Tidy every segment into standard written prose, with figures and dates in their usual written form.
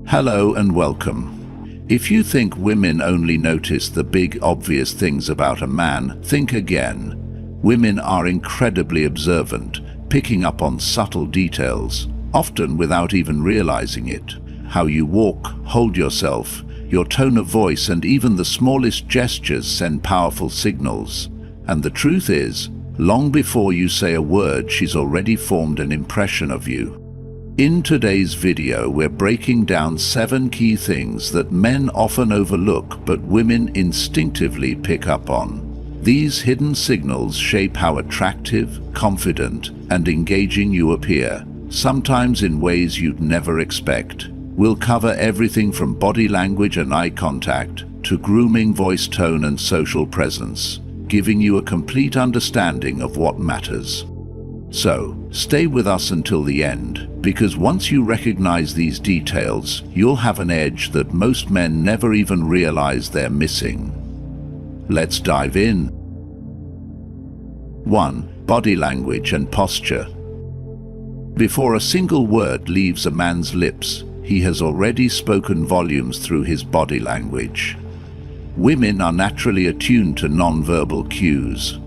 Hello and welcome. If you think women only notice the big obvious things about a man, think again. Women are incredibly observant, picking up on subtle details, often without even realizing it. How you walk, hold yourself, your tone of voice, and even the smallest gestures send powerful signals. And the truth is, long before you say a word, she's already formed an impression of you. In today's video, we're breaking down 7 key things that men often overlook but women instinctively pick up on. These hidden signals shape how attractive, confident, and engaging you appear, sometimes in ways you'd never expect. We'll cover everything from body language and eye contact to grooming, voice tone, and social presence, giving you a complete understanding of what matters. So, stay with us until the end, because once you recognize these details, you'll have an edge that most men never even realize they're missing. Let's dive in. 1. Body language and posture. Before a single word leaves a man's lips, he has already spoken volumes through his body language. Women are naturally attuned to non-verbal cues.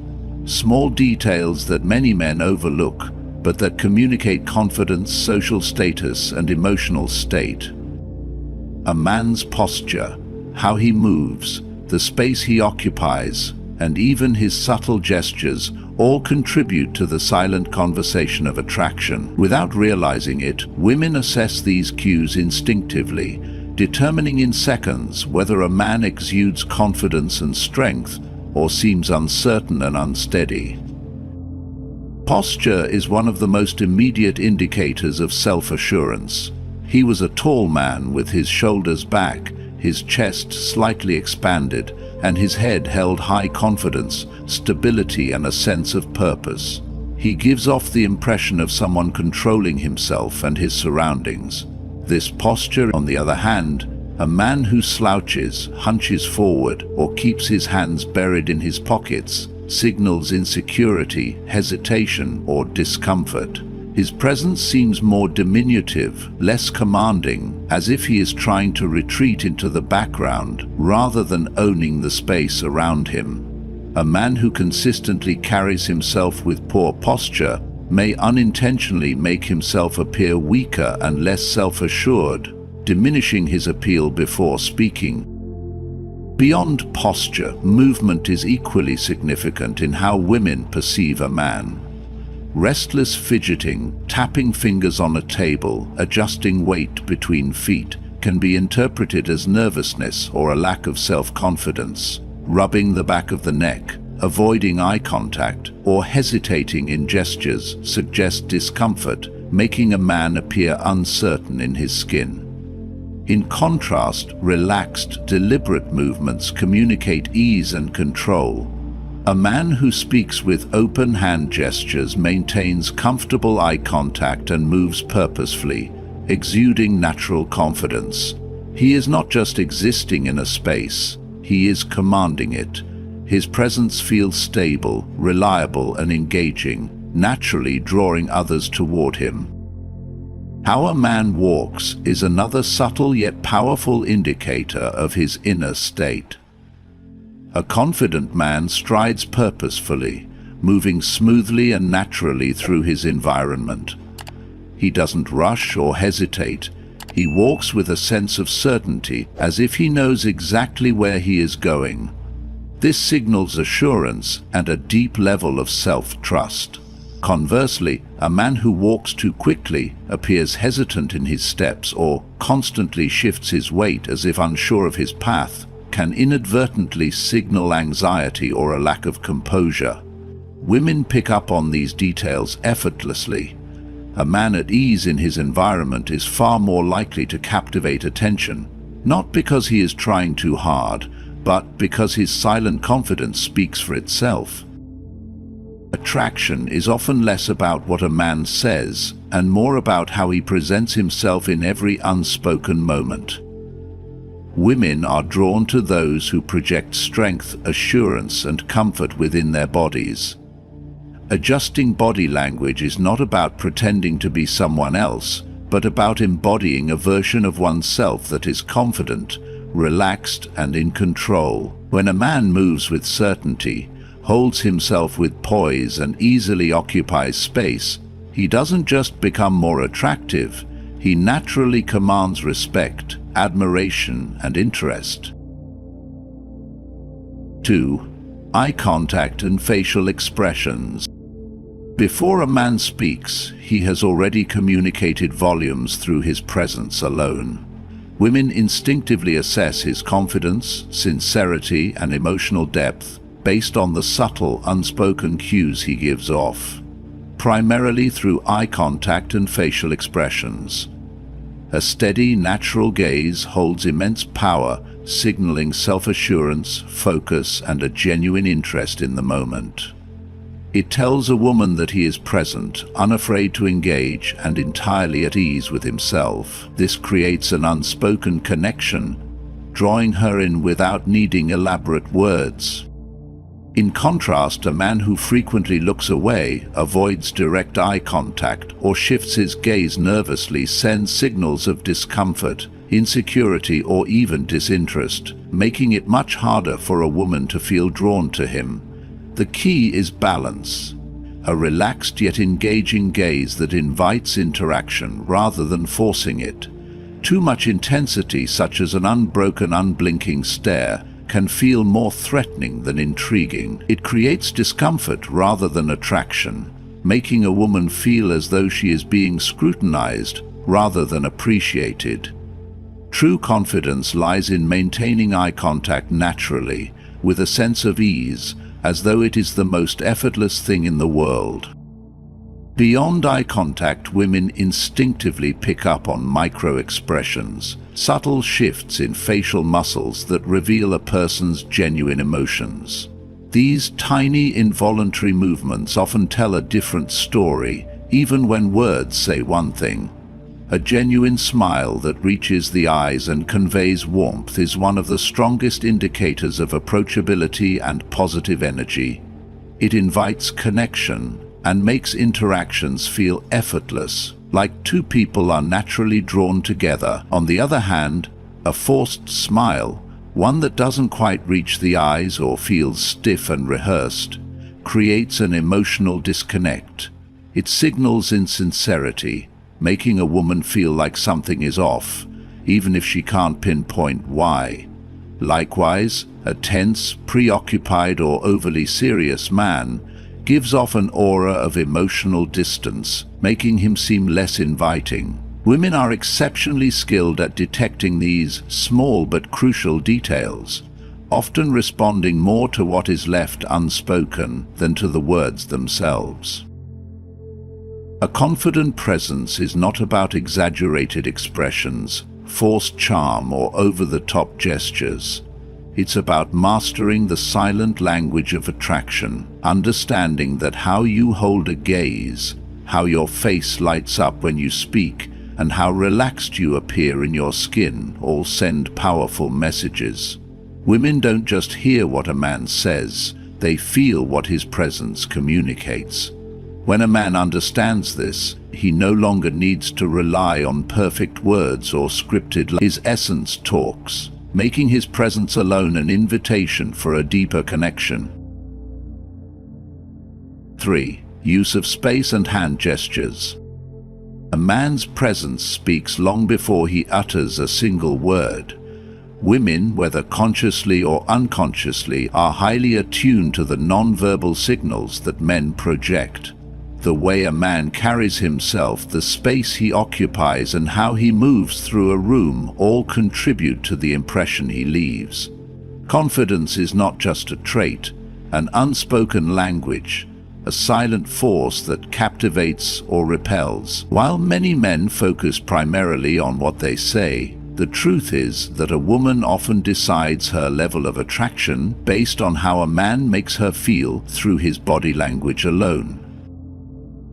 Small details that many men overlook, but that communicate confidence, social status, and emotional state. A man's posture, how he moves, the space he occupies, and even his subtle gestures all contribute to the silent conversation of attraction. Without realizing it, women assess these cues instinctively, determining in seconds whether a man exudes confidence and strength or seems uncertain and unsteady. Posture is one of the most immediate indicators of self-assurance. He was a tall man with his shoulders back, his chest slightly expanded, and his head held high confidence, stability, and a sense of purpose. He gives off the impression of someone controlling himself and his surroundings. This posture, on the other hand, a man who slouches, hunches forward, or keeps his hands buried in his pockets, signals insecurity, hesitation, or discomfort. His presence seems more diminutive, less commanding, as if he is trying to retreat into the background rather than owning the space around him. A man who consistently carries himself with poor posture may unintentionally make himself appear weaker and less self-assured, diminishing his appeal before speaking. Beyond posture, movement is equally significant in how women perceive a man. Restless fidgeting, tapping fingers on a table, adjusting weight between feet can be interpreted as nervousness or a lack of self-confidence. Rubbing the back of the neck, avoiding eye contact, or hesitating in gestures suggest discomfort, making a man appear uncertain in his skin. In contrast, relaxed, deliberate movements communicate ease and control. A man who speaks with open hand gestures maintains comfortable eye contact and moves purposefully, exuding natural confidence. He is not just existing in a space, he is commanding it. His presence feels stable, reliable, and engaging, naturally drawing others toward him. How a man walks is another subtle yet powerful indicator of his inner state. A confident man strides purposefully, moving smoothly and naturally through his environment. He doesn't rush or hesitate. He walks with a sense of certainty, as if he knows exactly where he is going. This signals assurance and a deep level of self-trust. Conversely, a man who walks too quickly, appears hesitant in his steps, or constantly shifts his weight as if unsure of his path, can inadvertently signal anxiety or a lack of composure. Women pick up on these details effortlessly. A man at ease in his environment is far more likely to captivate attention, not because he is trying too hard, but because his silent confidence speaks for itself. Attraction is often less about what a man says and more about how he presents himself in every unspoken moment. Women are drawn to those who project strength, assurance, and comfort within their bodies. Adjusting body language is not about pretending to be someone else, but about embodying a version of oneself that is confident, relaxed, and in control. When a man moves with certainty, holds himself with poise, and easily occupies space, he doesn't just become more attractive, he naturally commands respect, admiration, and interest. 2. Eye contact and facial expressions. Before a man speaks, he has already communicated volumes through his presence alone. Women instinctively assess his confidence, sincerity, and emotional depth based on the subtle, unspoken cues he gives off, primarily through eye contact and facial expressions. A steady, natural gaze holds immense power, signaling self-assurance, focus, and a genuine interest in the moment. It tells a woman that he is present, unafraid to engage, and entirely at ease with himself. This creates an unspoken connection, drawing her in without needing elaborate words. In contrast, a man who frequently looks away, avoids direct eye contact, or shifts his gaze nervously sends signals of discomfort, insecurity, or even disinterest, making it much harder for a woman to feel drawn to him. The key is balance. A relaxed yet engaging gaze that invites interaction rather than forcing it. Too much intensity, such as an unbroken, unblinking stare, can feel more threatening than intriguing. It creates discomfort rather than attraction, making a woman feel as though she is being scrutinized rather than appreciated. True confidence lies in maintaining eye contact naturally, with a sense of ease, as though it is the most effortless thing in the world. Beyond eye contact, women instinctively pick up on micro-expressions, subtle shifts in facial muscles that reveal a person's genuine emotions. These tiny, involuntary movements often tell a different story, even when words say one thing. A genuine smile that reaches the eyes and conveys warmth is one of the strongest indicators of approachability and positive energy. It invites connection and makes interactions feel effortless, like two people are naturally drawn together. On the other hand, a forced smile, one that doesn't quite reach the eyes or feels stiff and rehearsed, creates an emotional disconnect. It signals insincerity, making a woman feel like something is off, even if she can't pinpoint why. Likewise, a tense, preoccupied, or overly serious man gives off an aura of emotional distance, making him seem less inviting. Women are exceptionally skilled at detecting these small but crucial details, often responding more to what is left unspoken than to the words themselves. A confident presence is not about exaggerated expressions, forced charm, or over-the-top gestures. It's about mastering the silent language of attraction, understanding that how you hold a gaze, how your face lights up when you speak, and how relaxed you appear in your skin all send powerful messages. Women don't just hear what a man says, they feel what his presence communicates. When a man understands this, he no longer needs to rely on perfect words or scripted. His essence talks, making his presence alone an invitation for a deeper connection. 3. Use of space and hand gestures. A man's presence speaks long before he utters a single word. Women, whether consciously or unconsciously, are highly attuned to the non-verbal signals that men project. The way a man carries himself, the space he occupies, and how he moves through a room all contribute to the impression he leaves. Confidence is not just a trait, an unspoken language, a silent force that captivates or repels. While many men focus primarily on what they say, the truth is that a woman often decides her level of attraction based on how a man makes her feel through his body language alone.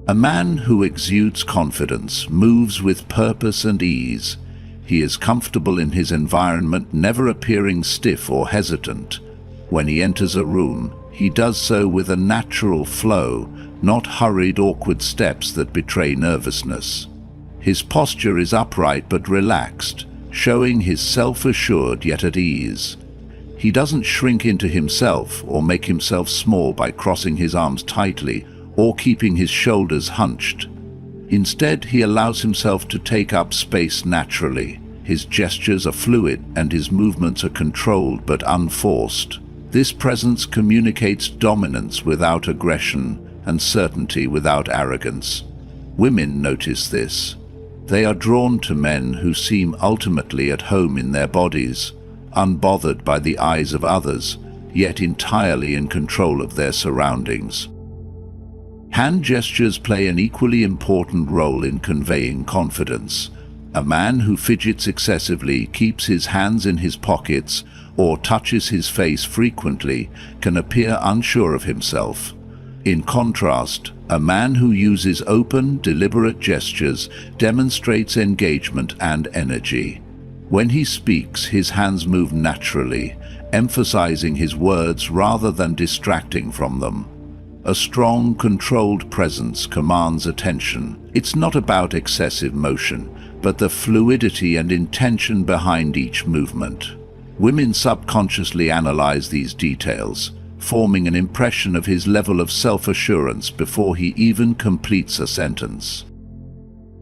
A man who exudes confidence moves with purpose and ease. He is comfortable in his environment, never appearing stiff or hesitant. When he enters a room, he does so with a natural flow, not hurried, awkward steps that betray nervousness. His posture is upright but relaxed, showing his self-assured yet at ease. He doesn't shrink into himself or make himself small by crossing his arms tightly or keeping his shoulders hunched. Instead, he allows himself to take up space naturally. His gestures are fluid and his movements are controlled but unforced. This presence communicates dominance without aggression and certainty without arrogance. Women notice this. They are drawn to men who seem ultimately at home in their bodies, unbothered by the eyes of others, yet entirely in control of their surroundings. Hand gestures play an equally important role in conveying confidence. A man who fidgets excessively, keeps his hands in his pockets, or touches his face frequently can appear unsure of himself. In contrast, a man who uses open, deliberate gestures demonstrates engagement and energy. When he speaks, his hands move naturally, emphasizing his words rather than distracting from them. A strong, controlled presence commands attention. It's not about excessive motion, but the fluidity and intention behind each movement. Women subconsciously analyze these details, forming an impression of his level of self-assurance before he even completes a sentence.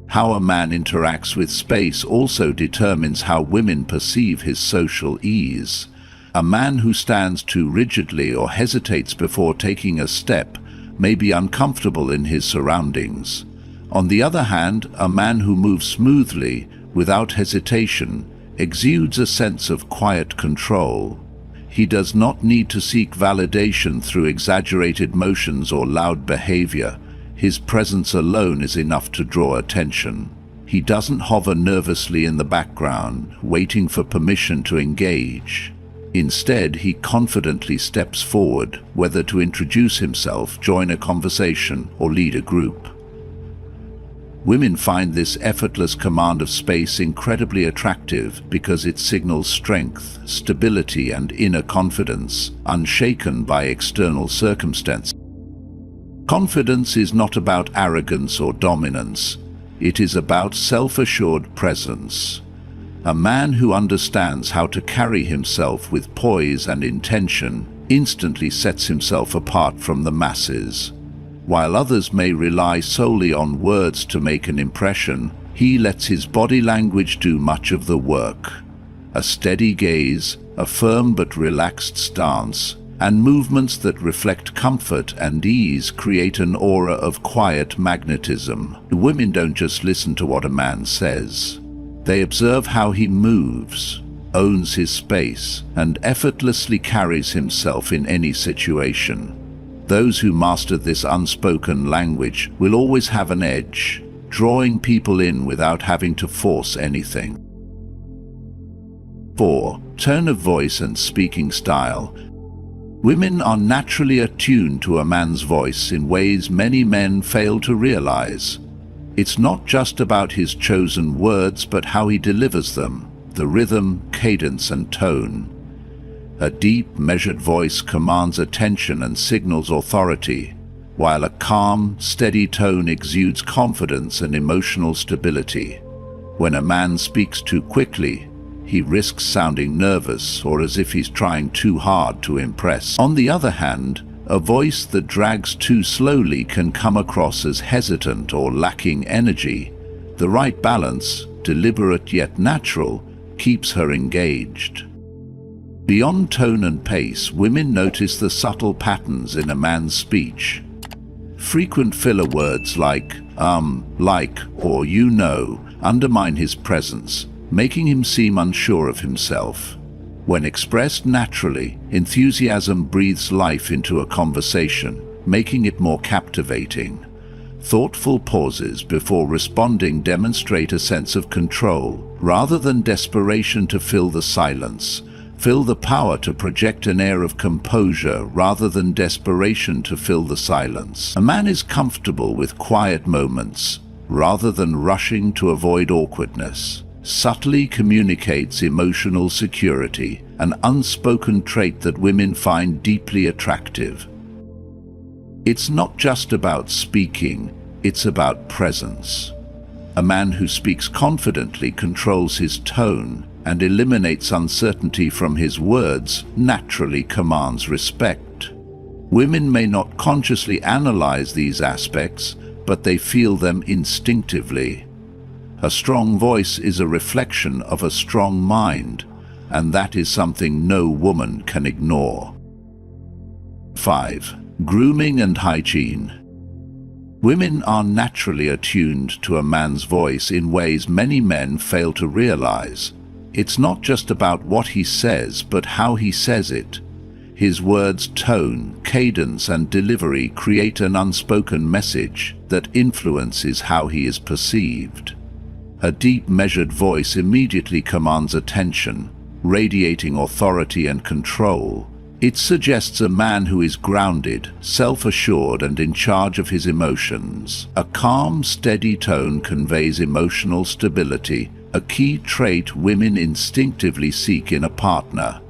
How a man interacts with space also determines how women perceive his social ease. A man who stands too rigidly or hesitates before taking a step may be uncomfortable in his surroundings. On the other hand, a man who moves smoothly, without hesitation, exudes a sense of quiet control. He does not need to seek validation through exaggerated motions or loud behavior. His presence alone is enough to draw attention. He doesn't hover nervously in the background, waiting for permission to engage. Instead, he confidently steps forward, whether to introduce himself, join a conversation, or lead a group. Women find this effortless command of space incredibly attractive because it signals strength, stability, and inner confidence, unshaken by external circumstances. Confidence is not about arrogance or dominance. It is about self-assured presence. A man who understands how to carry himself with poise and intention instantly sets himself apart from the masses. While others may rely solely on words to make an impression, he lets his body language do much of the work. A steady gaze, a firm but relaxed stance, and movements that reflect comfort and ease create an aura of quiet magnetism. Women don't just listen to what a man says. They observe how he moves, owns his space, and effortlessly carries himself in any situation. Those who master this unspoken language will always have an edge, drawing people in without having to force anything. 4. Tone of voice and speaking style. Women are naturally attuned to a man's voice in ways many men fail to realize. It's not just about his chosen words, but how he delivers them, the rhythm, cadence, and tone. A deep, measured voice commands attention and signals authority, while a calm, steady tone exudes confidence and emotional stability. When a man speaks too quickly, he risks sounding nervous or as if he's trying too hard to impress. On the other hand, a voice that drags too slowly can come across as hesitant or lacking energy. The right balance, deliberate yet natural, keeps her engaged. Beyond tone and pace, women notice the subtle patterns in a man's speech. Frequent filler words like or you know, undermine his presence, making him seem unsure of himself. When expressed naturally, enthusiasm breathes life into a conversation, making it more captivating. Thoughtful pauses before responding demonstrate a sense of control, rather than desperation to fill the silence. Fill the power to project an air of composure rather than desperation to fill the silence. A man is comfortable with quiet moments, rather than rushing to avoid awkwardness. Subtly communicates emotional security, an unspoken trait that women find deeply attractive. It's not just about speaking, it's about presence. A man who speaks confidently controls his tone and eliminates uncertainty from his words naturally commands respect. Women may not consciously analyze these aspects, but they feel them instinctively. A strong voice is a reflection of a strong mind, and that is something no woman can ignore. 5. Grooming and hygiene. Women are naturally attuned to a man's voice in ways many men fail to realize. It's not just about what he says, but how he says it. His words' tone, cadence, and delivery create an unspoken message that influences how he is perceived. A deep, measured voice immediately commands attention, radiating authority and control. It suggests a man who is grounded, self-assured, and in charge of his emotions. A calm, steady tone conveys emotional stability, a key trait women instinctively seek in a partner.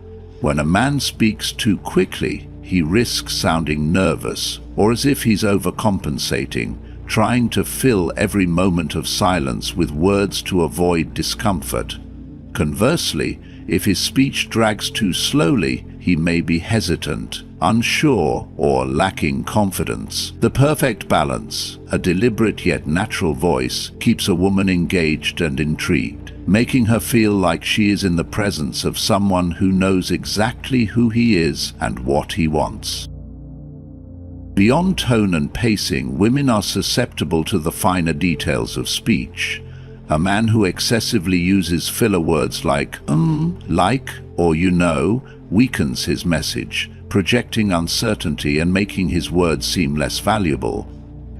When a man speaks too quickly, he risks sounding nervous, or as if he's overcompensating, trying to fill every moment of silence with words to avoid discomfort. Conversely, if his speech drags too slowly, he may be hesitant, unsure, or lacking confidence. The perfect balance, a deliberate yet natural voice, keeps a woman engaged and intrigued, making her feel like she is in the presence of someone who knows exactly who he is and what he wants. Beyond tone and pacing, women are susceptible to the finer details of speech. A man who excessively uses filler words like like, or you know, weakens his message, projecting uncertainty and making his words seem less valuable.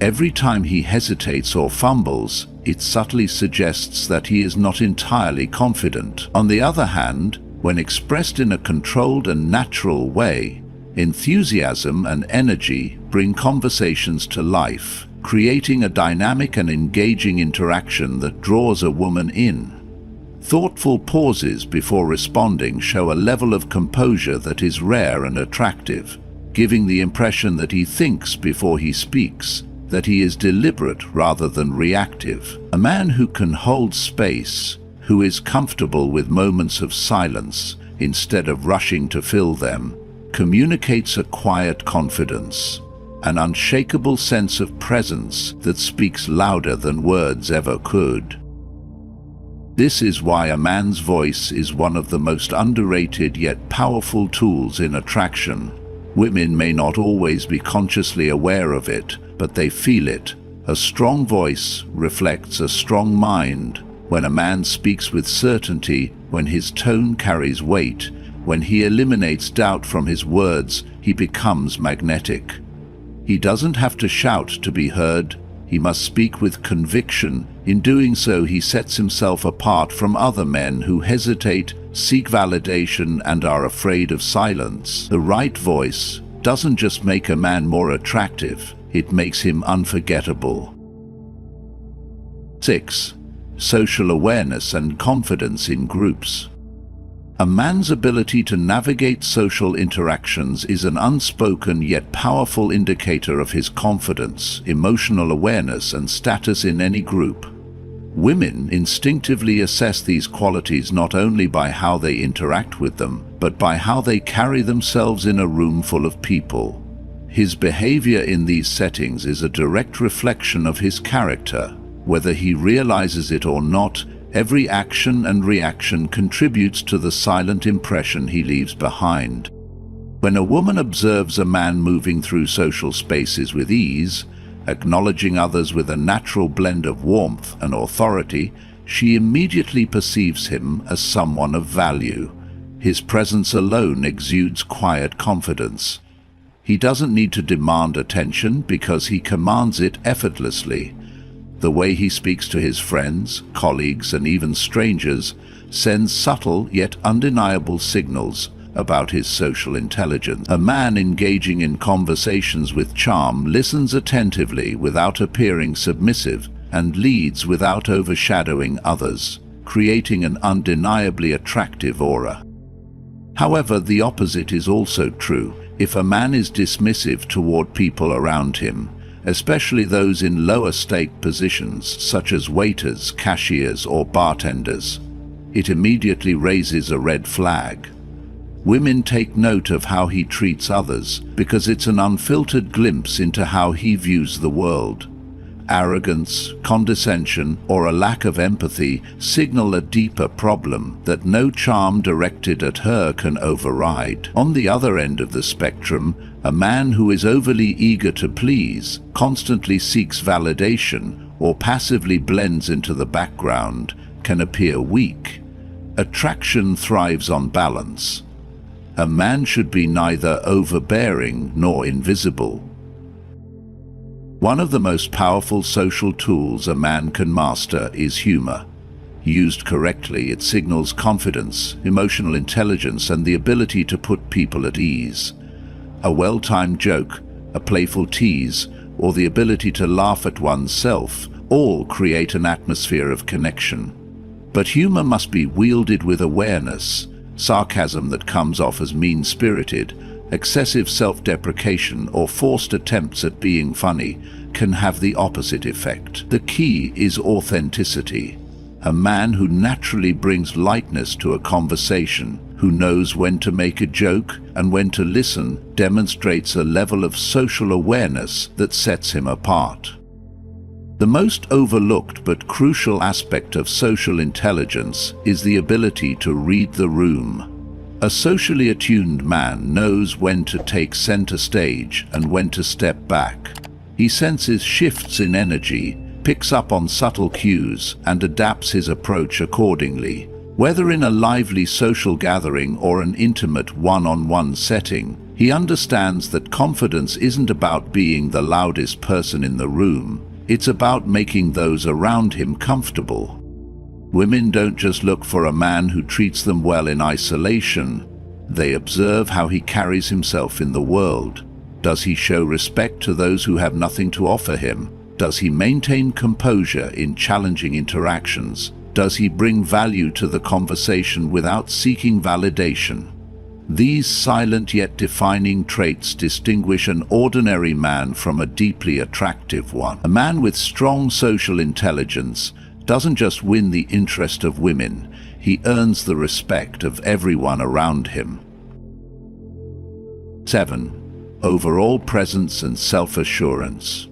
Every time he hesitates or fumbles, it subtly suggests that he is not entirely confident. On the other hand, when expressed in a controlled and natural way, enthusiasm and energy bring conversations to life, creating a dynamic and engaging interaction that draws a woman in. Thoughtful pauses before responding show a level of composure that is rare and attractive, giving the impression that he thinks before he speaks, that he is deliberate rather than reactive. A man who can hold space, who is comfortable with moments of silence instead of rushing to fill them, communicates a quiet confidence, an unshakable sense of presence that speaks louder than words ever could. This is why a man's voice is one of the most underrated yet powerful tools in attraction. Women may not always be consciously aware of it, but they feel it. A strong voice reflects a strong mind. When a man speaks with certainty, when his tone carries weight, when he eliminates doubt from his words, he becomes magnetic. He doesn't have to shout to be heard. He must speak with conviction. In doing so, he sets himself apart from other men who hesitate, seek validation, and are afraid of silence. The right voice doesn't just make a man more attractive, it makes him unforgettable. 6. Social awareness and confidence in groups. A man's ability to navigate social interactions is an unspoken yet powerful indicator of his confidence, emotional awareness, and status in any group. Women instinctively assess these qualities not only by how they interact with them, but by how they carry themselves in a room full of people. His behavior in these settings is a direct reflection of his character. Whether he realizes it or not, every action and reaction contributes to the silent impression he leaves behind. When a woman observes a man moving through social spaces with ease, acknowledging others with a natural blend of warmth and authority, she immediately perceives him as someone of value. His presence alone exudes quiet confidence. He doesn't need to demand attention because he commands it effortlessly. The way he speaks to his friends, colleagues, and even strangers sends subtle yet undeniable signals about his social intelligence. A man engaging in conversations with charm listens attentively without appearing submissive and leads without overshadowing others, creating an undeniably attractive aura. However, the opposite is also true. If a man is dismissive toward people around him, especially those in lower stake positions such as waiters, cashiers, or bartenders. It immediately raises a red flag. Women take note of how he treats others because it's an unfiltered glimpse into how he views the world. Arrogance, condescension, or a lack of empathy signal a deeper problem that no charm directed at her can override. On the other end of the spectrum, a man who is overly eager to please, constantly seeks validation, or passively blends into the background can appear weak. Attraction thrives on balance. A man should be neither overbearing nor invisible. One of the most powerful social tools a man can master is humor. Used correctly, it signals confidence, emotional intelligence, and the ability to put people at ease. A well-timed joke, a playful tease, or the ability to laugh at oneself all create an atmosphere of connection. But humor must be wielded with awareness. Sarcasm that comes off as mean-spirited, excessive self-deprecation, or forced attempts at being funny can have the opposite effect. The key is authenticity. A man who naturally brings lightness to a conversation, who knows when to make a joke and when to listen, demonstrates a level of social awareness that sets him apart. The most overlooked but crucial aspect of social intelligence is the ability to read the room. A socially attuned man knows when to take center stage and when to step back. He senses shifts in energy, picks up on subtle cues, and adapts his approach accordingly. Whether in a lively social gathering or an intimate one-on-one setting, he understands that confidence isn't about being the loudest person in the room. It's about making those around him comfortable. Women don't just look for a man who treats them well in isolation. They observe how he carries himself in the world. Does he show respect to those who have nothing to offer him? Does he maintain composure in challenging interactions? Does he bring value to the conversation without seeking validation? These silent yet defining traits distinguish an ordinary man from a deeply attractive one. A man with strong social intelligence doesn't just win the interest of women, he earns the respect of everyone around him. 7. Overall presence and self-assurance.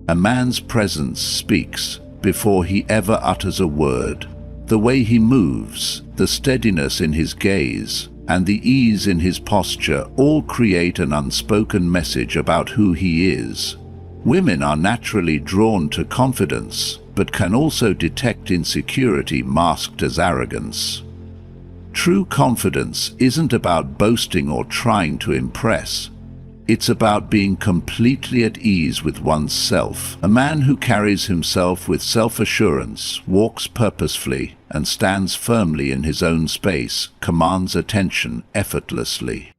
A man's presence speaks before he ever utters a word. The way he moves, the steadiness in his gaze, and the ease in his posture all create an unspoken message about who he is. Women are naturally drawn to confidence, but can also detect insecurity masked as arrogance. True confidence isn't about boasting or trying to impress. It's about being completely at ease with oneself. A man who carries himself with self-assurance, walks purposefully, and stands firmly in his own space, commands attention effortlessly.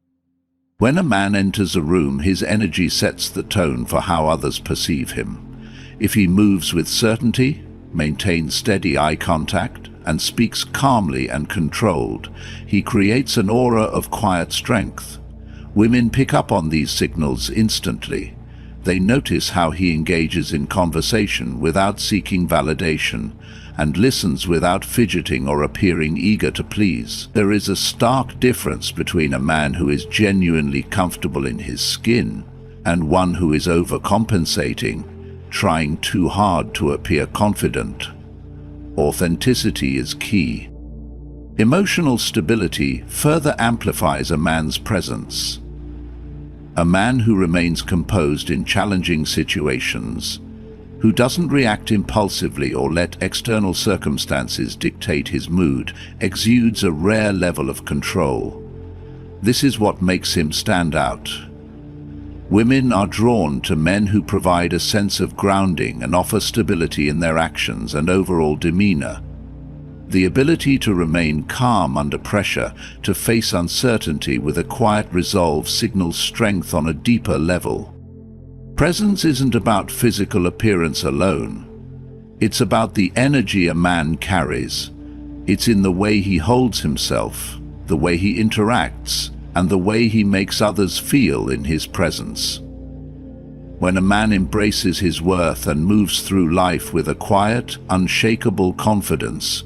When a man enters a room, his energy sets the tone for how others perceive him. If he moves with certainty, maintains steady eye contact, and speaks calmly and controlled, he creates an aura of quiet strength. Women pick up on these signals instantly. They notice how he engages in conversation without seeking validation, and listens without fidgeting or appearing eager to please. There is a stark difference between a man who is genuinely comfortable in his skin and one who is overcompensating, trying too hard to appear confident. Authenticity is key. Emotional stability further amplifies a man's presence. A man who remains composed in challenging situations, who doesn't react impulsively or let external circumstances dictate his mood, exudes a rare level of control. This is what makes him stand out. Women are drawn to men who provide a sense of grounding and offer stability in their actions and overall demeanor. The ability to remain calm under pressure, to face uncertainty with a quiet resolve, signals strength on a deeper level. Presence isn't about physical appearance alone. It's about the energy a man carries. It's in the way he holds himself, the way he interacts, and the way he makes others feel in his presence. When a man embraces his worth and moves through life with a quiet, unshakable confidence,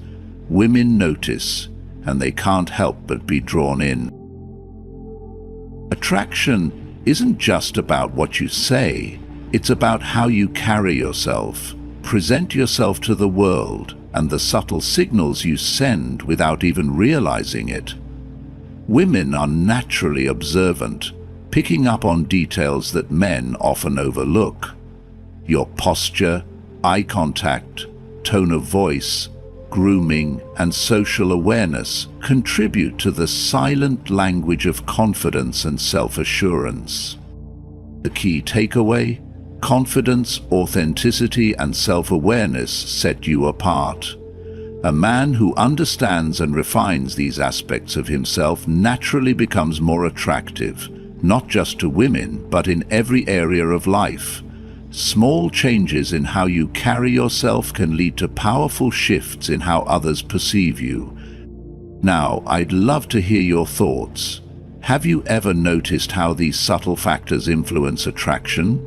women notice, and they can't help but be drawn in. Attraction isn't just about what you say, it's about how you carry yourself, present yourself to the world, and the subtle signals you send without even realizing it. Women are naturally observant, picking up on details that men often overlook. Your posture, eye contact, tone of voice, grooming, and social awareness contribute to the silent language of confidence and self-assurance. The key takeaway: confidence, authenticity, and self-awareness set you apart. A man who understands and refines these aspects of himself naturally becomes more attractive, not just to women, but in every area of life. Small changes in how you carry yourself can lead to powerful shifts in how others perceive you. Now, I'd love to hear your thoughts. Have you ever noticed how these subtle factors influence attraction?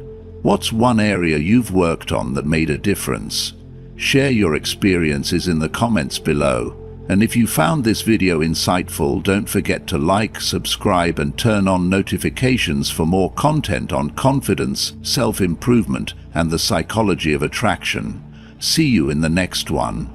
What's one area you've worked on that made a difference? Share your experiences in the comments below. And if you found this video insightful, don't forget to like, subscribe, and turn on notifications for more content on confidence, self-improvement, and the psychology of attraction. See you in the next one.